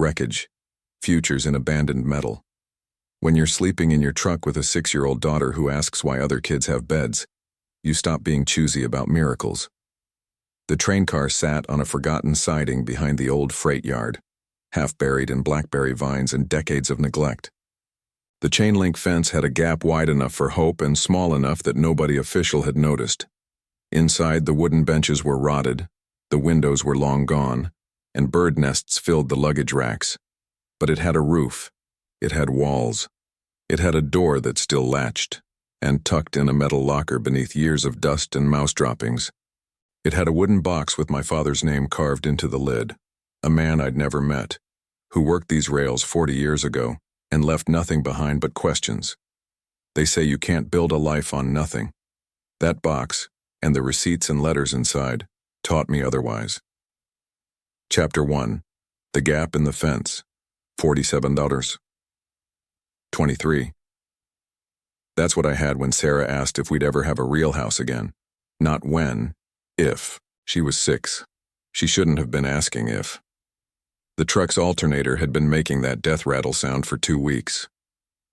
wreckage, futures in abandoned metal. When you're sleeping in your truck with a 6-year-old daughter who asks why other kids have beds, you stop being choosy about miracles. The train car sat on a forgotten siding behind the old freight yard, half buried in blackberry vines and decades of neglect. The chain-link fence had a gap wide enough for hope and small enough that nobody official had noticed. Inside, the wooden benches were rotted, the windows were long gone, and bird nests filled the luggage racks. But it had a roof. It had walls. It had a door that still latched, and tucked in a metal locker beneath years of dust and mouse droppings. It had a wooden box with my father's name carved into the lid, a man I'd never met, who worked these rails 40 years ago and left nothing behind but questions. They say you can't build a life on nothing. That box, and the receipts and letters inside, taught me otherwise. Chapter 1. The Gap in the Fence. $47. 23. That's what I had when Sarah asked if we'd ever have a real house again. Not when, if. She was 6. She shouldn't have been asking if. The truck's alternator had been making that death rattle sound for 2 weeks.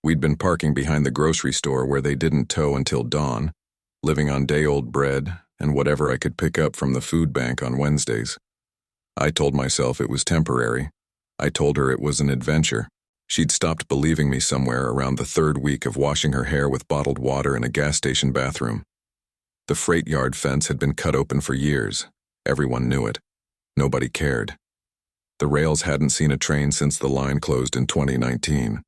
We'd been parking behind the grocery store where they didn't tow until dawn, living on day-old bread and whatever I could pick up from the food bank on Wednesdays. I told myself it was temporary. I told her it was an adventure. She'd stopped believing me somewhere around the 3rd week of washing her hair with bottled water in a gas station bathroom. The freight yard fence had been cut open for years. Everyone knew it. Nobody cared. The rails hadn't seen a train since the line closed in 2019.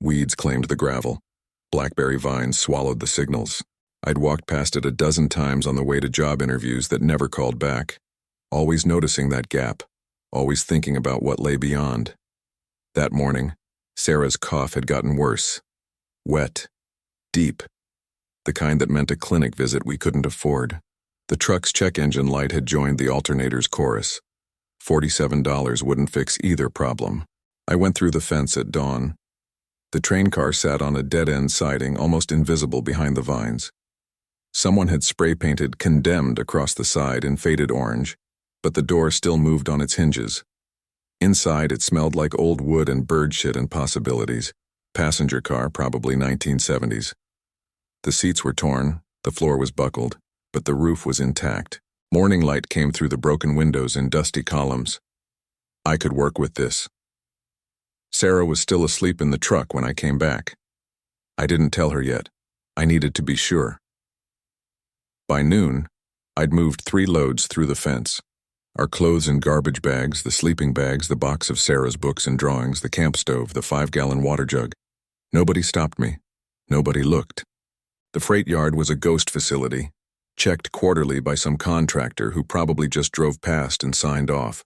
Weeds claimed the gravel. Blackberry vines swallowed the signals. I'd walked past it a dozen times on the way to job interviews that never called back, always noticing that gap, always thinking about what lay beyond. That morning, Sarah's cough had gotten worse. Wet. Deep. The kind that meant a clinic visit we couldn't afford. The truck's check engine light had joined the alternator's chorus. $47 wouldn't fix either problem. I went through the fence at dawn. The train car sat on a dead-end siding, almost invisible behind the vines. Someone had spray-painted "Condemned" across the side in faded orange, but the door still moved on its hinges. Inside, it smelled like old wood and bird shit and possibilities. Passenger car, probably 1970s. The seats were torn, the floor was buckled, but the roof was intact. Morning light came through the broken windows in dusty columns. I could work with this. Sarah was still asleep in the truck when I came back. I didn't tell her yet. I needed to be sure. By noon, I'd moved 3 loads through the fence. Our clothes in garbage bags, the sleeping bags, the box of Sarah's books and drawings, the camp stove, the 5-gallon water jug. Nobody stopped me. Nobody looked. The freight yard was a ghost facility, checked quarterly by some contractor who probably just drove past and signed off.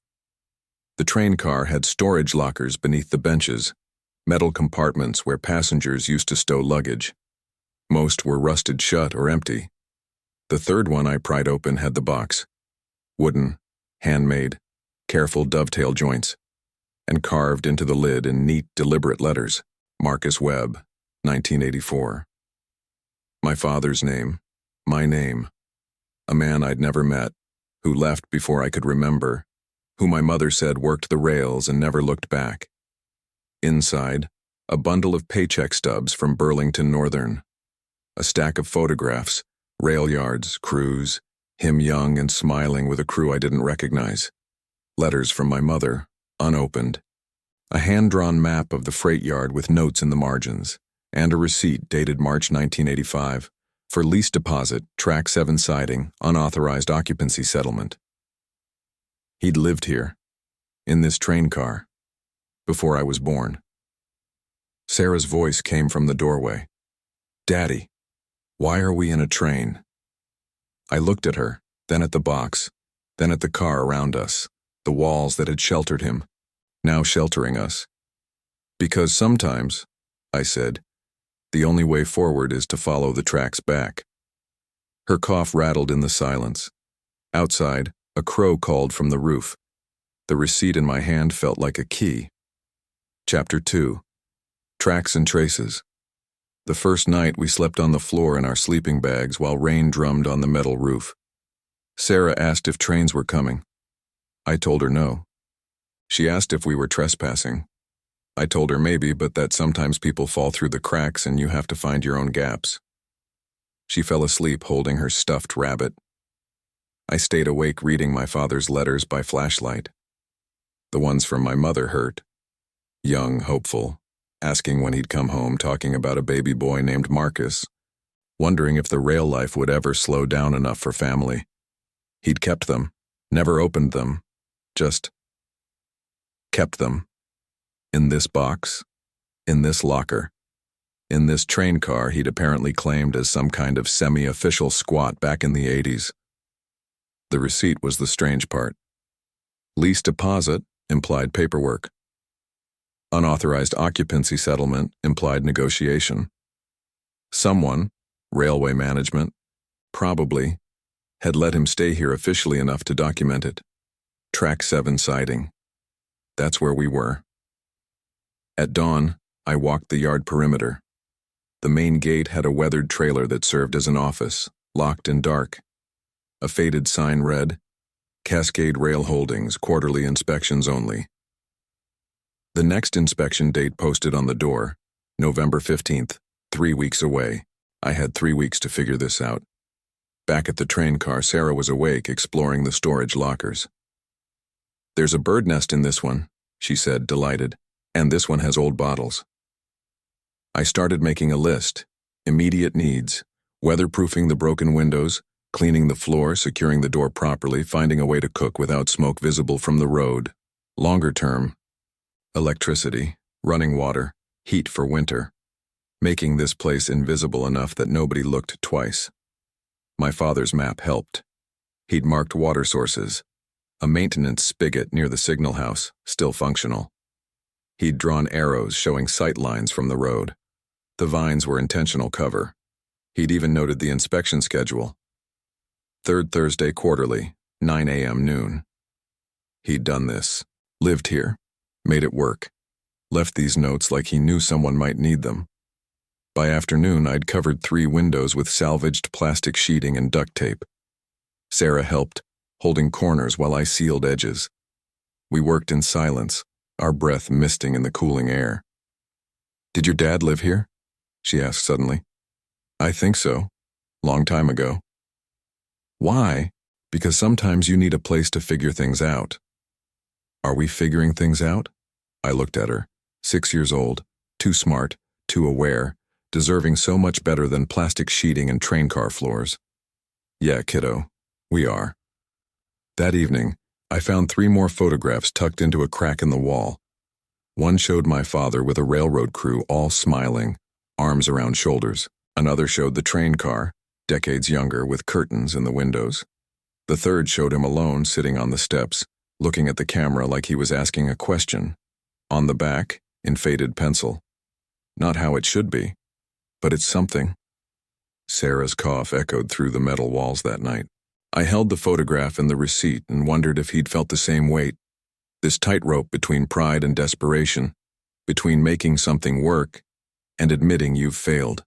The train car had storage lockers beneath the benches, metal compartments where passengers used to stow luggage. Most were rusted shut or empty. The 3rd one I pried open had the box. Wooden, handmade, careful dovetail joints, and carved into the lid in neat, deliberate letters, Marcus Webb, 1984. My father's name, my name. A man I'd never met, who left before I could remember, who my mother said worked the rails and never looked back. Inside, a bundle of paycheck stubs from Burlington Northern. A stack of photographs, rail yards, crews, him young and smiling with a crew I didn't recognize. Letters from my mother, unopened. A hand-drawn map of the freight yard with notes in the margins, and a receipt dated March 1985 for lease deposit, track 7 siding, unauthorized occupancy settlement. He'd lived here, in this train car, before I was born. Sarah's voice came from the doorway. "Daddy, why are we in a train?" I looked at her, then at the box, then at the car around us, the walls that had sheltered him, now sheltering us. "Because sometimes," I said, "the only way forward is to follow the tracks back." Her cough rattled in the silence. Outside, a crow called from the roof. The receipt in my hand felt like a key. Chapter 2. Tracks and Traces. The first night we slept on the floor in our sleeping bags while rain drummed on the metal roof. Sarah asked if trains were coming. I told her no. She asked if we were trespassing. I told her maybe, but that sometimes people fall through the cracks and you have to find your own gaps. She fell asleep holding her stuffed rabbit. I stayed awake reading my father's letters by flashlight. The ones from my mother hurt. Young, hopeful, asking when he'd come home, talking about a baby boy named Marcus, wondering if the rail life would ever slow down enough for family. He'd kept them, never opened them, just kept them. In this box, in this locker, in this train car he'd apparently claimed as some kind of semi-official squat back in the 80s. The receipt was the strange part. Lease deposit implied paperwork. Unauthorized occupancy settlement implied negotiation. Someone, railway management, probably, had let him stay here officially enough to document it. Track 7 siding. That's where we were. At dawn, I walked the yard perimeter. The main gate had a weathered trailer that served as an office, locked and dark. A faded sign read, Cascade Rail Holdings, quarterly inspections only. The next inspection date posted on the door, November 15th, 3 weeks away. I had 3 weeks to figure this out. Back at the train car, Sarah was awake, exploring the storage lockers. There's a bird nest in this one, she said, delighted, and this one has old bottles. I started making a list. Immediate needs, weatherproofing the broken windows, cleaning the floor, securing the door properly, finding a way to cook without smoke visible from the road. Longer term, electricity, running water, heat for winter, making this place invisible enough that nobody looked twice. My father's map helped. He'd marked water sources, a maintenance spigot near the signal house, still functional. He'd drawn arrows showing sight lines from the road. The vines were intentional cover. He'd even noted the inspection schedule. Third Thursday quarterly, 9 a.m. noon. He'd done this, lived here, made it work, left these notes like he knew someone might need them. By afternoon, I'd covered 3 windows with salvaged plastic sheeting and duct tape. Sarah helped, holding corners while I sealed edges. We worked in silence, our breath misting in the cooling air. Did your dad live here? She asked suddenly. I think so. Long time ago. Why? Because sometimes you need a place to figure things out. Are we figuring things out? I looked at her, 6 years old, too smart, too aware, deserving so much better than plastic sheeting and train car floors. Yeah, kiddo, we are. That evening, I found 3 more photographs tucked into a crack in the wall. One showed my father with a railroad crew all smiling, arms around shoulders. Another showed the train car, decades younger, with curtains in the windows. The third showed him alone sitting on the steps, looking at the camera like he was asking a question. On the back, in faded pencil. Not how it should be, but it's something. Sarah's cough echoed through the metal walls that night. I held the photograph and the receipt and wondered if he'd felt the same weight. This tightrope between pride and desperation, between making something work and admitting you've failed.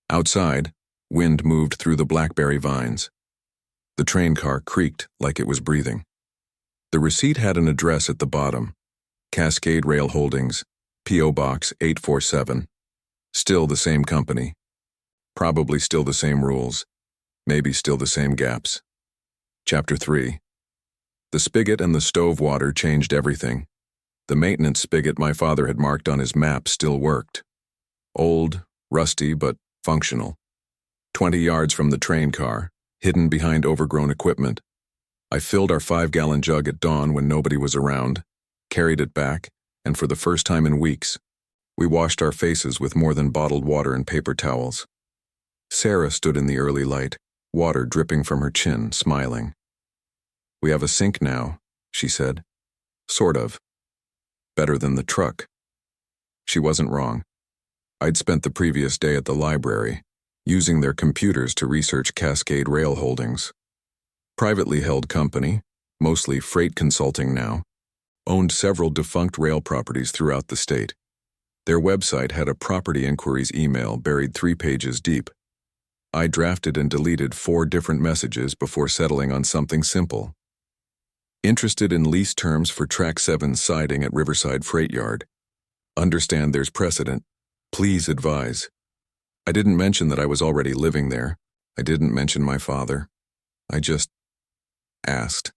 Outside, wind moved through the blackberry vines. The train car creaked like it was breathing. The receipt had an address at the bottom. Cascade Rail Holdings, P.O. Box 847. Still the same company. Probably still the same rules. Maybe still the same gaps. Chapter 3. The spigot and the stove water changed everything. The maintenance spigot my father had marked on his map still worked. Old, rusty, but functional. 20 yards from the train car, hidden behind overgrown equipment. I filled our 5-gallon jug at dawn when nobody was around, carried it back, and for the first time in weeks, we washed our faces with more than bottled water and paper towels. Sarah stood in the early light, water dripping from her chin, smiling. We have a sink now, she said. Sort of. Better than the truck. She wasn't wrong. I'd spent the previous day at the library, using their computers to research Cascade Rail Holdings. Privately held company, mostly freight consulting now, owned several defunct rail properties throughout the state. Their website had a property inquiries email buried 3 pages deep. I drafted and deleted 4 different messages before settling on something simple. Interested in lease terms for Track 7 siding at Riverside Freight Yard. Understand there's precedent. Please advise. I didn't mention that I was already living there. I didn't mention my father. I just asked.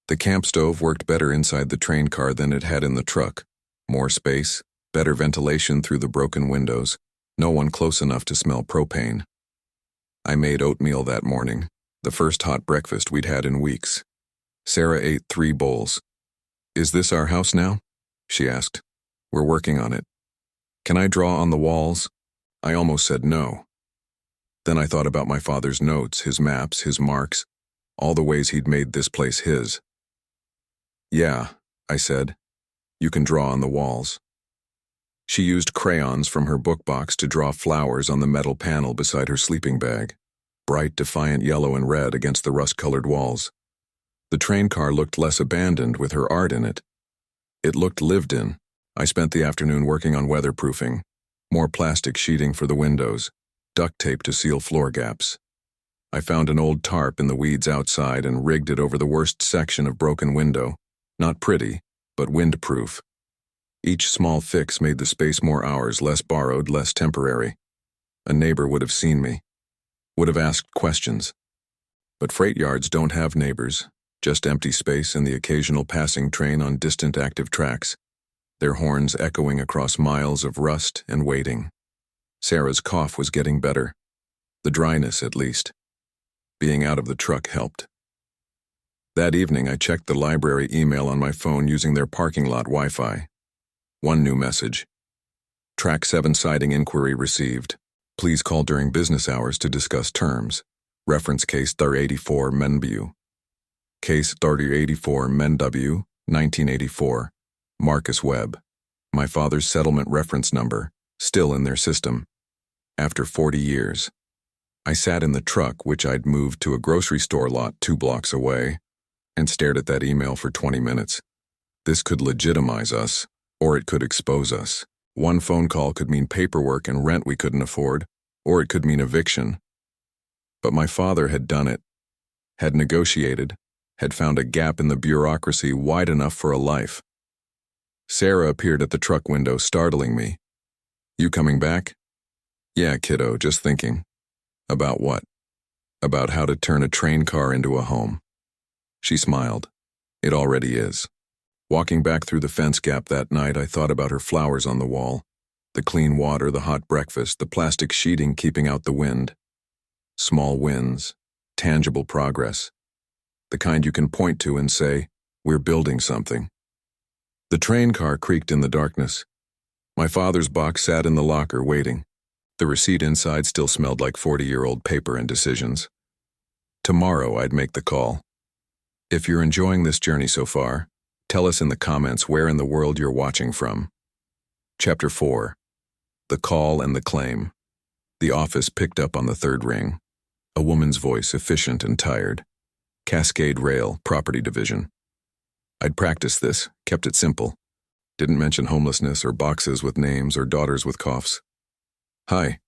The camp stove worked better inside the train car than it had in the truck. More space, better ventilation through the broken windows, no one close enough to smell propane. I made oatmeal that morning, the first hot breakfast we'd had in weeks. Sarah ate 3 bowls. "Is this our house now?" she asked. "We're working on it. Can I draw on the walls?" I almost said no. Then I thought about my father's notes, his maps, his marks, all the ways he'd made this place his. "Yeah," I said. "You can draw on the walls." She used crayons from her book box to draw flowers on the metal panel beside her sleeping bag, bright, defiant yellow and red against the rust-colored walls. The train car looked less abandoned with her art in it. It looked lived in. I spent the afternoon working on weatherproofing, more plastic sheeting for the windows, duct tape to seal floor gaps. I found an old tarp in the weeds outside and rigged it over the worst section of broken window. Not pretty, but windproof. Each small fix made the space more ours, less borrowed, less temporary. A neighbor would have seen me, would have asked questions. But freight yards don't have neighbors, just empty space and the occasional passing train on distant active tracks, their horns echoing across miles of rust and waiting. Sarah's cough was getting better. The dryness, at least. Being out of the truck helped. That evening, I checked the library email on my phone using their parking lot Wi-Fi. One new message. Track 7 siding inquiry received. Please call during business hours to discuss terms. Reference case 384 Menbu. Case 384 Menw, 1984. Marcus Webb. My father's settlement reference number, still in their system. After 40 years. I sat in the truck, which I'd moved to a grocery store lot 2 blocks away, and stared at that email for 20 minutes. This could legitimize us, or it could expose us. One phone call could mean paperwork and rent we couldn't afford, or it could mean eviction. But my father had done it, had negotiated, had found a gap in the bureaucracy wide enough for a life. Sarah appeared at the truck window, startling me. "You coming back?" "Yeah, kiddo, just thinking." "About what?" "About how to turn a train car into a home." She smiled. "It already is." Walking back through the fence gap that night, I thought about her flowers on the wall, the clean water, the hot breakfast, the plastic sheeting keeping out the wind. Small wins, tangible progress. The kind you can point to and say, "We're building something." The train car creaked in the darkness. My father's box sat in the locker waiting. The receipt inside still smelled like 40-year-old paper and decisions. Tomorrow I'd make the call. If you're enjoying this journey so far, tell us in the comments where in the world you're watching from. Chapter 4. The Call and the Claim. The office picked up on the 3rd ring. A woman's voice, efficient and tired. Cascade Rail, Property Division. I'd practiced this, kept it simple. Didn't mention homelessness or boxes with names or daughters with coughs. "Hi.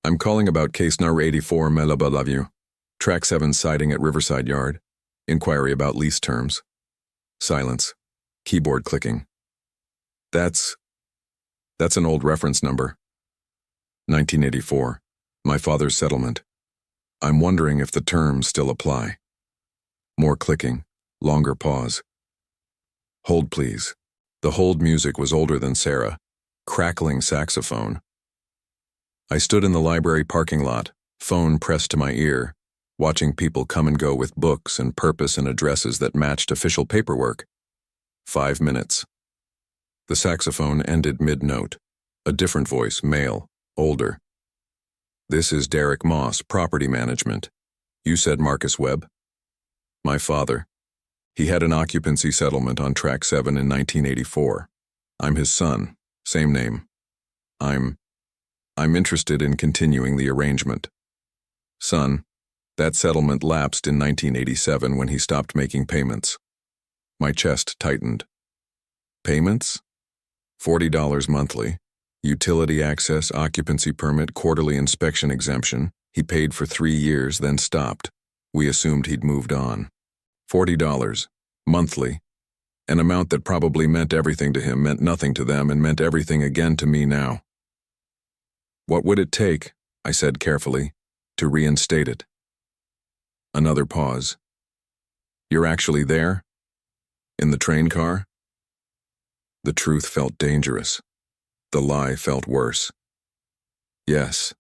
I'm calling about case number 84 Melabalaview. Track 7 siding at Riverside Yard. Inquiry about lease terms." Silence. Keyboard clicking. That's an old reference number. 1984. My father's settlement. I'm wondering if the terms still apply. More clicking. Longer pause. "Hold, please." The hold music was older than Sarah. Crackling saxophone. I stood in the library parking lot, phone pressed to my ear, watching people come and go with books and purpose and addresses that matched official paperwork. 5 minutes. The saxophone ended mid-note. A different voice, male, older. "This is Derek Moss, Property Management. You said Marcus Webb?" "My father. He had an occupancy settlement on Track 7 in 1984. I'm his son, same name. I'm interested in continuing the arrangement." "Son, that settlement lapsed in 1987 when he stopped making payments." My chest tightened. "Payments?" $40 monthly. Utility access, occupancy permit, quarterly inspection exemption. He paid for 3 years, then stopped. We assumed he'd moved on. $40, monthly. An amount that probably meant everything to him meant nothing to them and meant everything again to me now. What would it take, I said carefully, to reinstate it? Another pause. You're actually there? In the train car? The truth felt dangerous. The lie felt worse. Yes.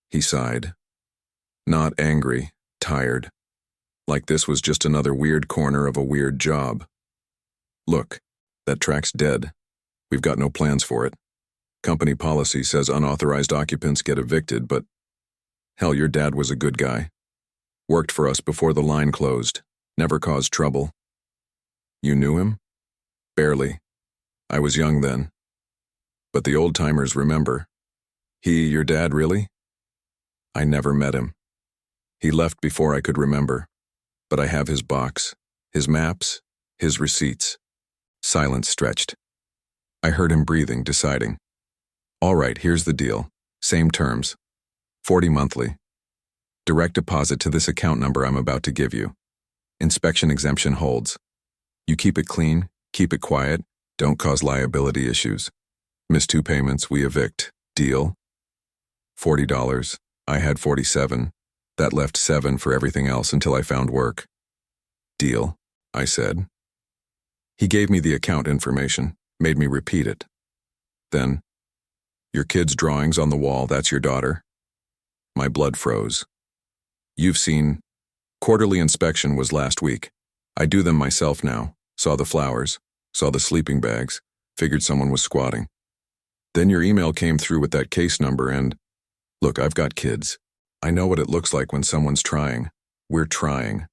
He sighed. Not angry, tired. Like this was just another weird corner of a weird job. Look, that track's dead. We've got no plans for it. Company policy says unauthorized occupants get evicted, but hell, your dad was a good guy. Worked for us before the line closed. Never caused trouble. You knew him? Barely. I was young then. But the old-timers remember. Your dad, really? I never met him. He left before I could remember. But I have his box, his maps, his receipts. Silence stretched. I heard him breathing, deciding. All right, here's the deal. Same terms. 40 monthly. Direct deposit to this account number I'm about to give you. Inspection exemption holds. You keep it clean, keep it quiet, don't cause liability issues. Miss 2 payments, we evict. Deal? $40. I had 47. That left 7 for everything else until I found work. Deal, I said. He gave me the account information, made me repeat it. Then, your kid's drawings on the wall, that's your daughter? My blood froze. You've seen. Quarterly inspection was last week. I do them myself now. Saw the flowers, saw the sleeping bags, figured someone was squatting. Then your email came through with that case number and, look, I've got kids. I know what it looks like when someone's trying. We're trying.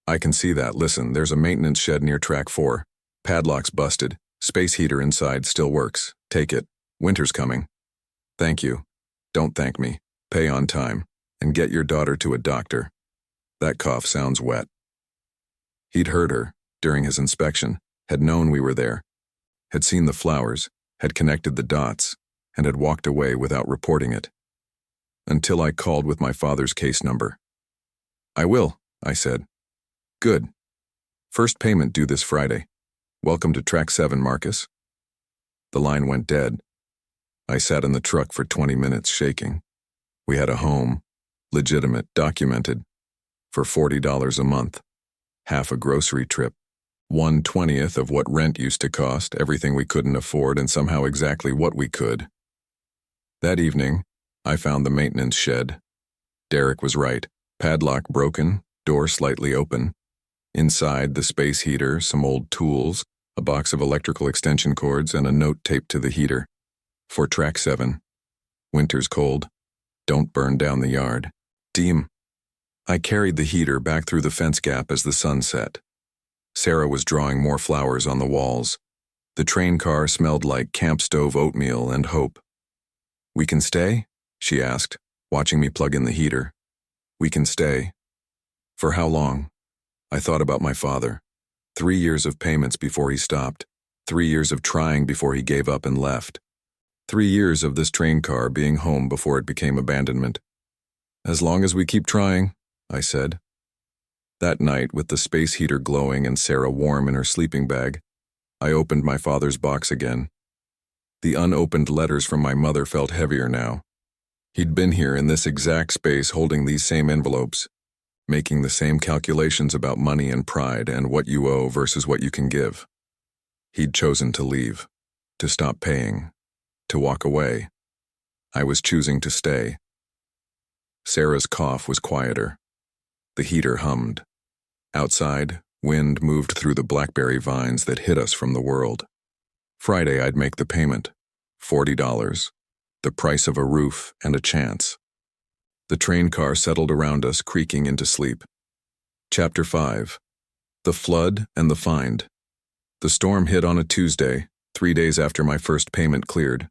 I can see that. Listen, there's a maintenance shed near track 4. Padlock's busted. Space heater inside still works. Take it. Winter's coming. Thank you. Don't thank me. Pay on time. And get your daughter to a doctor. That cough sounds wet. He'd heard her, during his inspection, had known we were there, had seen the flowers, had connected the dots, and had walked away without reporting it. Until I called with my father's case number. I will, I said. Good. First payment due this Friday. Welcome to Track 7, Marcus. The line went dead. I sat in the truck for 20 minutes shaking. We had a home, legitimate, documented, for $40 a month. Half a grocery trip. 1/20th of what rent used to cost, everything we couldn't afford, and somehow exactly what we could. That evening, I found the maintenance shed. Derek was right. Padlock broken, door slightly open. Inside, the space heater, some old tools, a box of electrical extension cords, and a note taped to the heater. For Track 7. Winter's cold. Don't burn down the yard. Team. I carried the heater back through the fence gap as the sun set. Sarah was drawing more flowers on the walls. The train car smelled like camp stove oatmeal and hope. We can stay? She asked, watching me plug in the heater. We can stay. For how long? I thought about my father. 3 years of payments before he stopped. 3 years of trying before he gave up and left. 3 years of this train car being home before it became abandonment. As long as we keep trying, I said. That night, with the space heater glowing and Sarah warm in her sleeping bag, I opened my father's box again. The unopened letters from my mother felt heavier now. He'd been here in this exact space holding these same envelopes, making the same calculations about money and pride and what you owe versus what you can give. He'd chosen to leave, to stop paying, to walk away. I was choosing to stay. Sarah's cough was quieter. The heater hummed. Outside, wind moved through the blackberry vines that hid us from the world. Friday, I'd make the payment. $40. The price of a roof and a chance. The train car settled around us, creaking into sleep. Chapter 5. The Flood and the Find. The storm hit on a Tuesday, 3 days after my first payment cleared.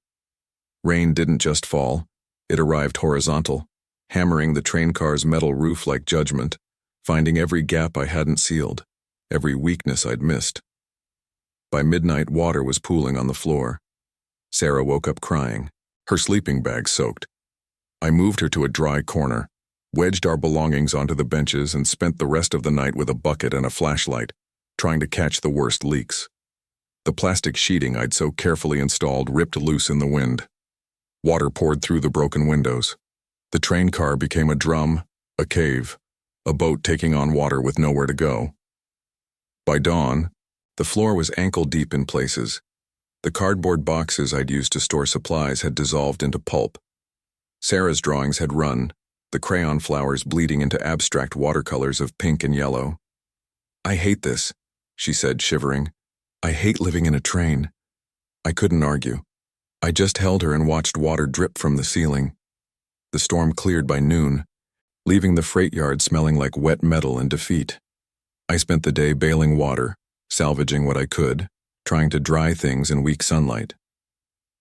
Rain didn't just fall. It arrived horizontal, hammering the train car's metal roof like judgment, finding every gap I hadn't sealed, every weakness I'd missed. By midnight, water was pooling on the floor. Sarah woke up crying, her sleeping bag soaked. I moved her to a dry corner. wedged our belongings onto the benches, and spent the rest of the night with a bucket and a flashlight, trying to catch the worst leaks. The plastic sheeting I'd so carefully installed ripped loose in the wind. Water poured through the broken windows. The train car became a drum, a cave, a boat taking on water with nowhere to go. By dawn, the floor was ankle-deep in places. The cardboard boxes I'd used to store supplies had dissolved into pulp. Sarah's drawings had run, the crayon flowers bleeding into abstract watercolors of pink and yellow. "I hate this," she said, shivering. "I hate living in a train." I couldn't argue. I just held her and watched water drip from the ceiling. The storm cleared by noon, leaving the freight yard smelling like wet metal and defeat. I spent the day bailing water, salvaging what I could, trying to dry things in weak sunlight.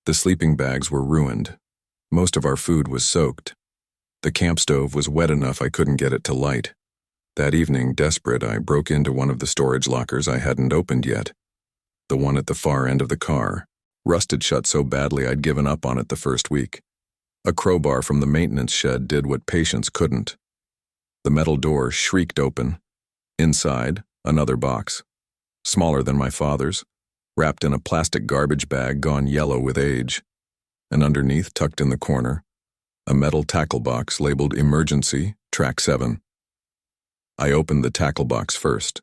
The sleeping bags were ruined. Most of our food was soaked. The camp stove was wet enough I couldn't get it to light. That evening, desperate, I broke into one of the storage lockers I hadn't opened yet. The one at the far end of the car, rusted shut so badly I'd given up on it the first week. A crowbar from the maintenance shed did what patience couldn't. The metal door shrieked open. Inside, another box, smaller than my father's, wrapped in a plastic garbage bag gone yellow with age. And underneath, tucked in the corner, a metal tackle box labeled Emergency, Track 7. I opened the tackle box first.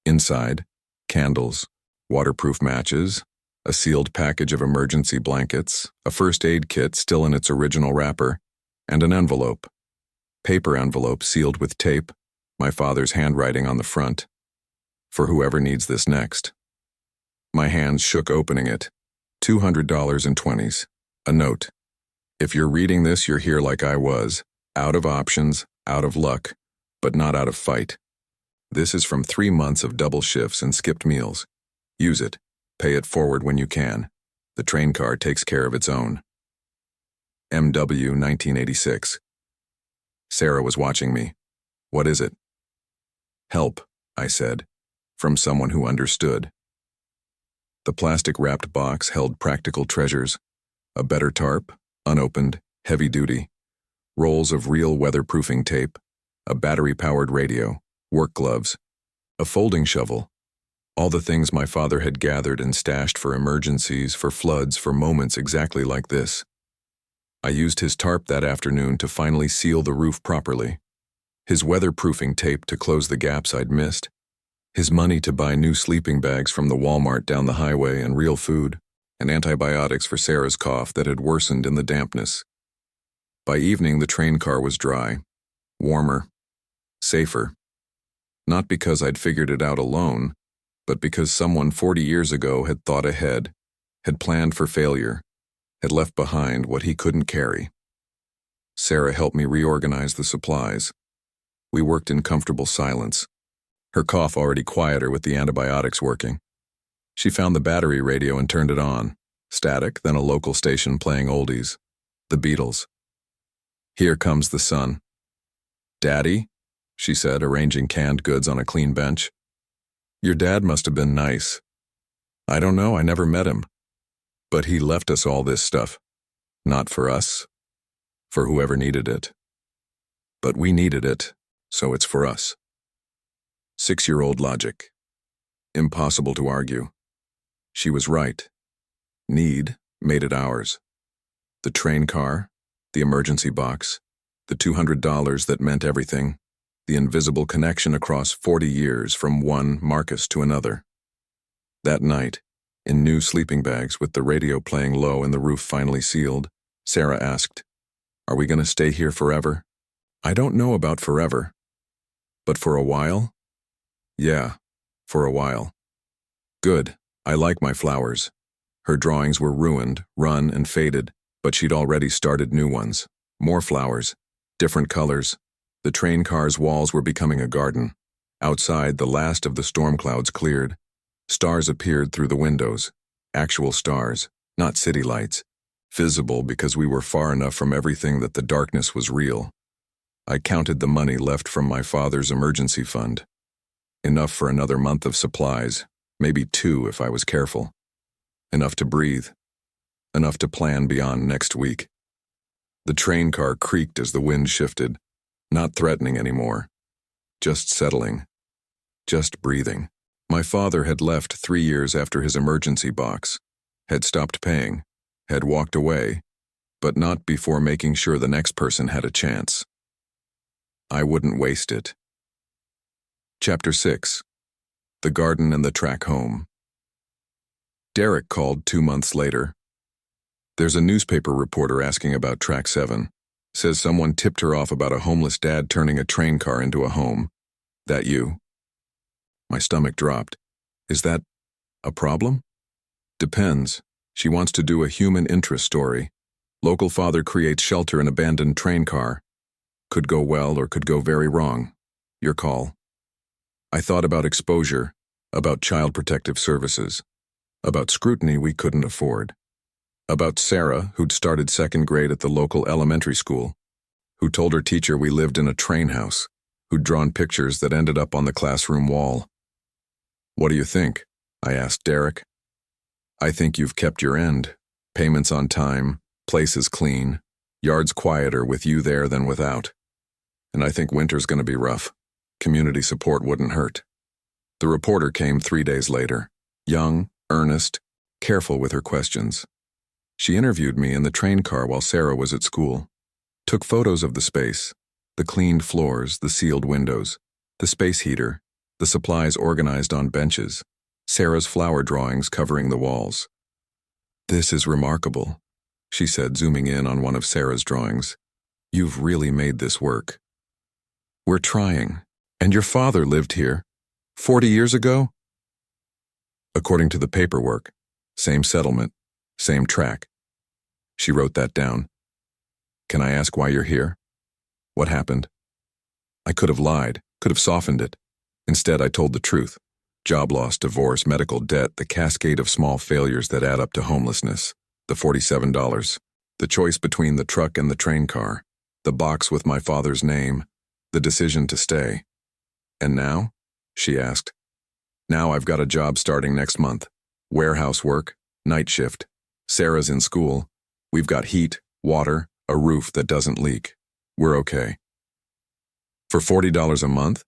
Inside, candles, waterproof matches, a sealed package of emergency blankets, a first aid kit still in its original wrapper, and an envelope. Paper envelope sealed with tape, my father's handwriting on the front. "For whoever needs this next." My hands shook opening it. $200 in 20s. A note. "If you're reading this, you're here like I was. Out of options, out of luck, but not out of fight. This is from 3 months of double shifts and skipped meals. Use it. Pay it forward when you can. The train car takes care of its own." MW 1986. Sarah was watching me. "What is it?" "Help," I said, from someone who understood. The plastic-wrapped box held practical treasures: a better tarp, unopened, heavy-duty, rolls of real weatherproofing tape, a battery-powered radio, work gloves, a folding shovel, all the things my father had gathered and stashed for emergencies, for floods, for moments exactly like this. I used his tarp that afternoon to finally seal the roof properly, his weatherproofing tape to close the gaps I'd missed, his money to buy new sleeping bags from the Walmart down the highway and real food, and antibiotics for Sarah's cough that had worsened in the dampness. By evening, the train car was dry, warmer, safer. Not because I'd figured it out alone, but because someone 40 years ago had thought ahead, had planned for failure, had left behind what he couldn't carry. Sarah helped me reorganize the supplies. We worked in comfortable silence, her cough already quieter with the antibiotics working. She found the battery radio and turned it on, static, then a local station playing oldies, the Beatles. "Here comes the sun." "Daddy?" she said, arranging canned goods on a clean bench. "Your dad must have been nice." "I don't know, I never met him. But he left us all this stuff. Not for us, for whoever needed it. But we needed it, so it's for us." 6-year-old logic. Impossible to argue. She was right. Need made it ours. The train car, the emergency box, the $200 that meant everything, the invisible connection across 40 years from one Marcus to another. That night, in new sleeping bags with the radio playing low and the roof finally sealed, Sarah asked, "Are we going to stay here forever?" "I don't know about forever. But for a while?" "Yeah, for a while." "Good. I like my flowers." Her drawings were ruined, run, and faded, but she'd already started new ones. More flowers, different colors. The train car's walls were becoming a garden. Outside, the last of the storm clouds cleared. Stars appeared through the windows. Actual stars, not city lights. Visible because we were far enough from everything that the darkness was real. I counted the money left from my father's emergency fund. Enough for another month of supplies, maybe 2 if I was careful. Enough to breathe. Enough to plan beyond next week. The train car creaked as the wind shifted. Not threatening anymore. Just settling. Just breathing. My father had left 3 years after his emergency box, had stopped paying, had walked away, but not before making sure the next person had a chance. I wouldn't waste it. Chapter 6. The Garden and the Track Home. Derek called 2 months later. There's a newspaper reporter asking about Track 7. Says someone tipped her off about a homeless dad turning a train car into a home. That you? My stomach dropped. Is that a problem? Depends. She wants to do a human interest story. Local father creates shelter in abandoned train car. Could go well or could go very wrong. Your call. I thought about exposure, about Child Protective Services, about scrutiny we couldn't afford, about Sarah, who'd started 2nd grade at the local elementary school, who told her teacher we lived in a train house, who'd drawn pictures that ended up on the classroom wall. What do you think? I asked Derek. I think you've kept your end. Payments on time, places clean, yards quieter with you there than without. And I think winter's going to be rough. Community support wouldn't hurt. The reporter came 3 days later, young, earnest, careful with her questions. She interviewed me in the train car while Sarah was at school. Took photos of the space, the cleaned floors, the sealed windows, the space heater, the supplies organized on benches, Sarah's flower drawings covering the walls. This is remarkable, she said, zooming in on one of Sarah's drawings. You've really made this work. We're trying. And your father lived here 40 years ago? According to the paperwork, same settlement, same track. She wrote that down. Can I ask why you're here? What happened? I could have lied, could have softened it. Instead, I told the truth. Job loss, divorce, medical debt, the cascade of small failures that add up to homelessness, the $47, the choice between the truck and the train car, the box with my father's name, the decision to stay. And now? She asked. Now I've got a job starting next month. Warehouse work, night shift. Sarah's in school. We've got heat, water, a roof that doesn't leak. We're okay. For $40 a month?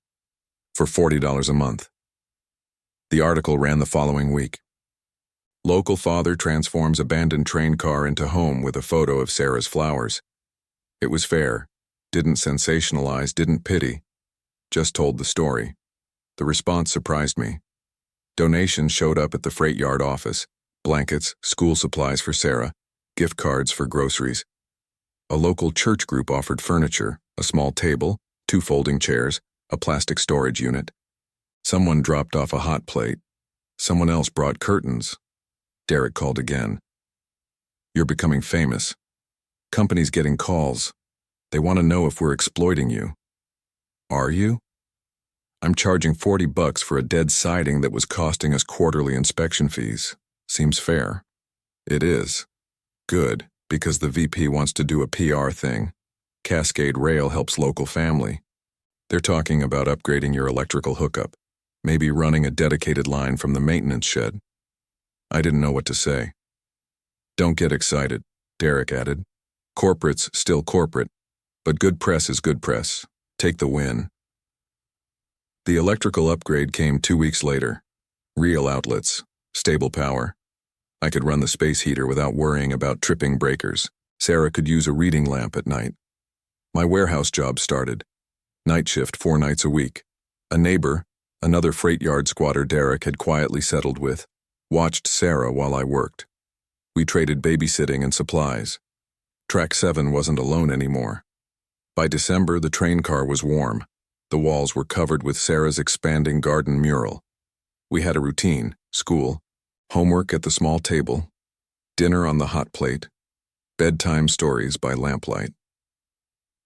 For $40 a month. The article ran the following week. Local father transforms abandoned train car into home with a photo of Sarah's flowers. It was fair. Didn't sensationalize, didn't pity. Just told the story. The response surprised me. Donations showed up at the freight yard office. Blankets, school supplies for Sarah, gift cards for groceries. A local church group offered furniture, a small table, 2 folding chairs, a plastic storage unit. Someone dropped off a hot plate. Someone else brought curtains. Derek called again. You're becoming famous. Companies getting calls. They want to know if we're exploiting you. Are you? I'm charging $40 for a dead siding that was costing us quarterly inspection fees. Seems fair. It is. Good, because the VP wants to do a PR thing. Cascade Rail helps local family. They're talking about upgrading your electrical hookup, maybe running a dedicated line from the maintenance shed. I didn't know what to say. Don't get excited, Derek added. Corporate's still corporate, but good press is good press. Take the win. The electrical upgrade came 2 weeks later. Real outlets, stable power. I could run the space heater without worrying about tripping breakers. Sarah could use a reading lamp at night. My warehouse job started. Night shift 4 nights a week. A neighbor, another freight yard squatter Derek had quietly settled with, watched Sarah while I worked. We traded babysitting and supplies. Track 7 wasn't alone anymore. By December, the train car was warm. The walls were covered with Sarah's expanding garden mural. We had a routine: school, homework at the small table, dinner on the hot plate, bedtime stories by lamplight.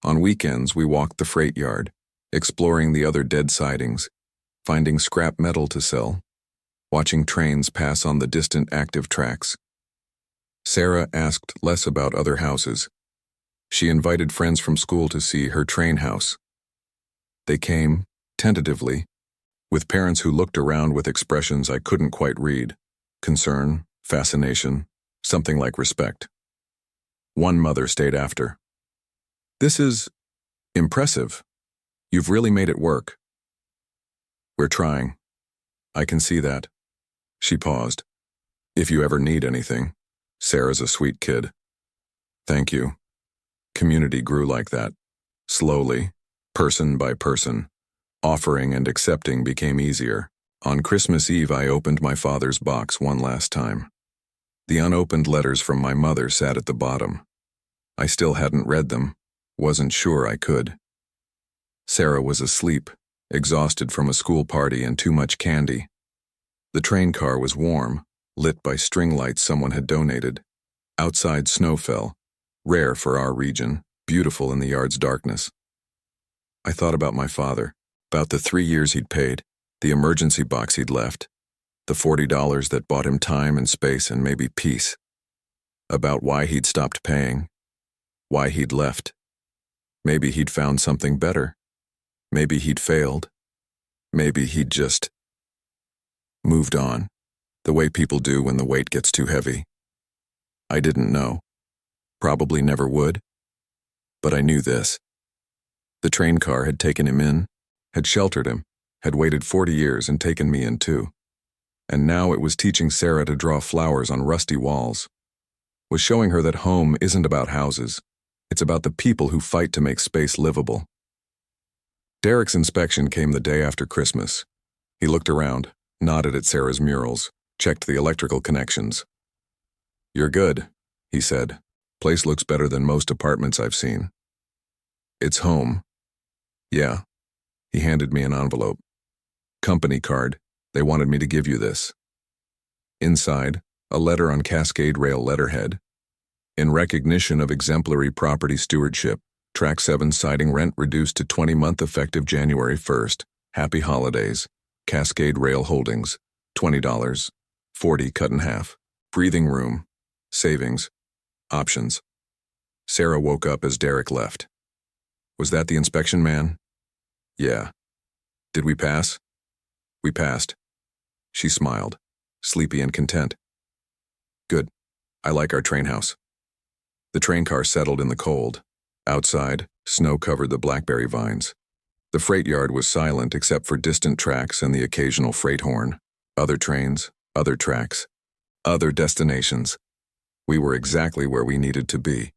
On weekends, we walked the freight yard, exploring the other dead sidings, finding scrap metal to sell, watching trains pass on the distant active tracks. Sarah asked less about other houses. She invited friends from school to see her train house. They came, tentatively, with parents who looked around with expressions I couldn't quite read: concern, fascination, something like respect. One mother stayed after. This is Impressive. You've really made it work. We're trying. I can see that. She paused. If you ever need anything, Sarah's a sweet kid. Thank you. Community grew like that. Slowly, person by person. Offering and accepting became easier. On Christmas Eve, I opened my father's box one last time. The unopened letters from my mother sat at the bottom. I still hadn't read them, wasn't sure I could. Sarah was asleep, exhausted from a school party and too much candy. The train car was warm, lit by string lights someone had donated. Outside snow fell, rare for our region, beautiful in the yard's darkness. I thought about my father, about the 3 years he'd paid, the emergency box he'd left, the $40 that bought him time and space and maybe peace. About why he'd stopped paying, why he'd left. Maybe he'd found something better. Maybe he'd failed. Maybe he'd just moved on, the way people do when the weight gets too heavy. I didn't know. Probably never would. But I knew this. The train car had taken him in, had sheltered him, had waited 40 years and taken me in too. And now it was teaching Sarah to draw flowers on rusty walls. Was showing her that home isn't about houses. It's about the people who fight to make space livable. Derek's inspection came the day after Christmas. He looked around, nodded at Sarah's murals, checked the electrical connections. You're good, he said. Place looks better than most apartments I've seen. It's home. Yeah. He handed me an envelope. Company card. They wanted me to give you this. Inside, a letter on Cascade Rail letterhead. In recognition of exemplary property stewardship, Track 7 siding rent reduced to 20-month effective January 1st. Happy holidays. Cascade Rail Holdings. $20. 40 cut in half. Breathing room. Savings. Options. Sarah woke up as Derek left. Was that the inspection man? Yeah. Did we pass? We passed. She smiled, sleepy and content. Good. I like our train house. The train car settled in the cold. Outside, snow covered the blackberry vines. The freight yard was silent except for distant tracks and the occasional freight horn. Other trains, other tracks, other destinations. We were exactly where we needed to be.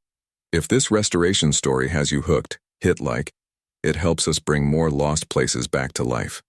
If this restoration story has you hooked, hit like. It helps us bring more lost places back to life.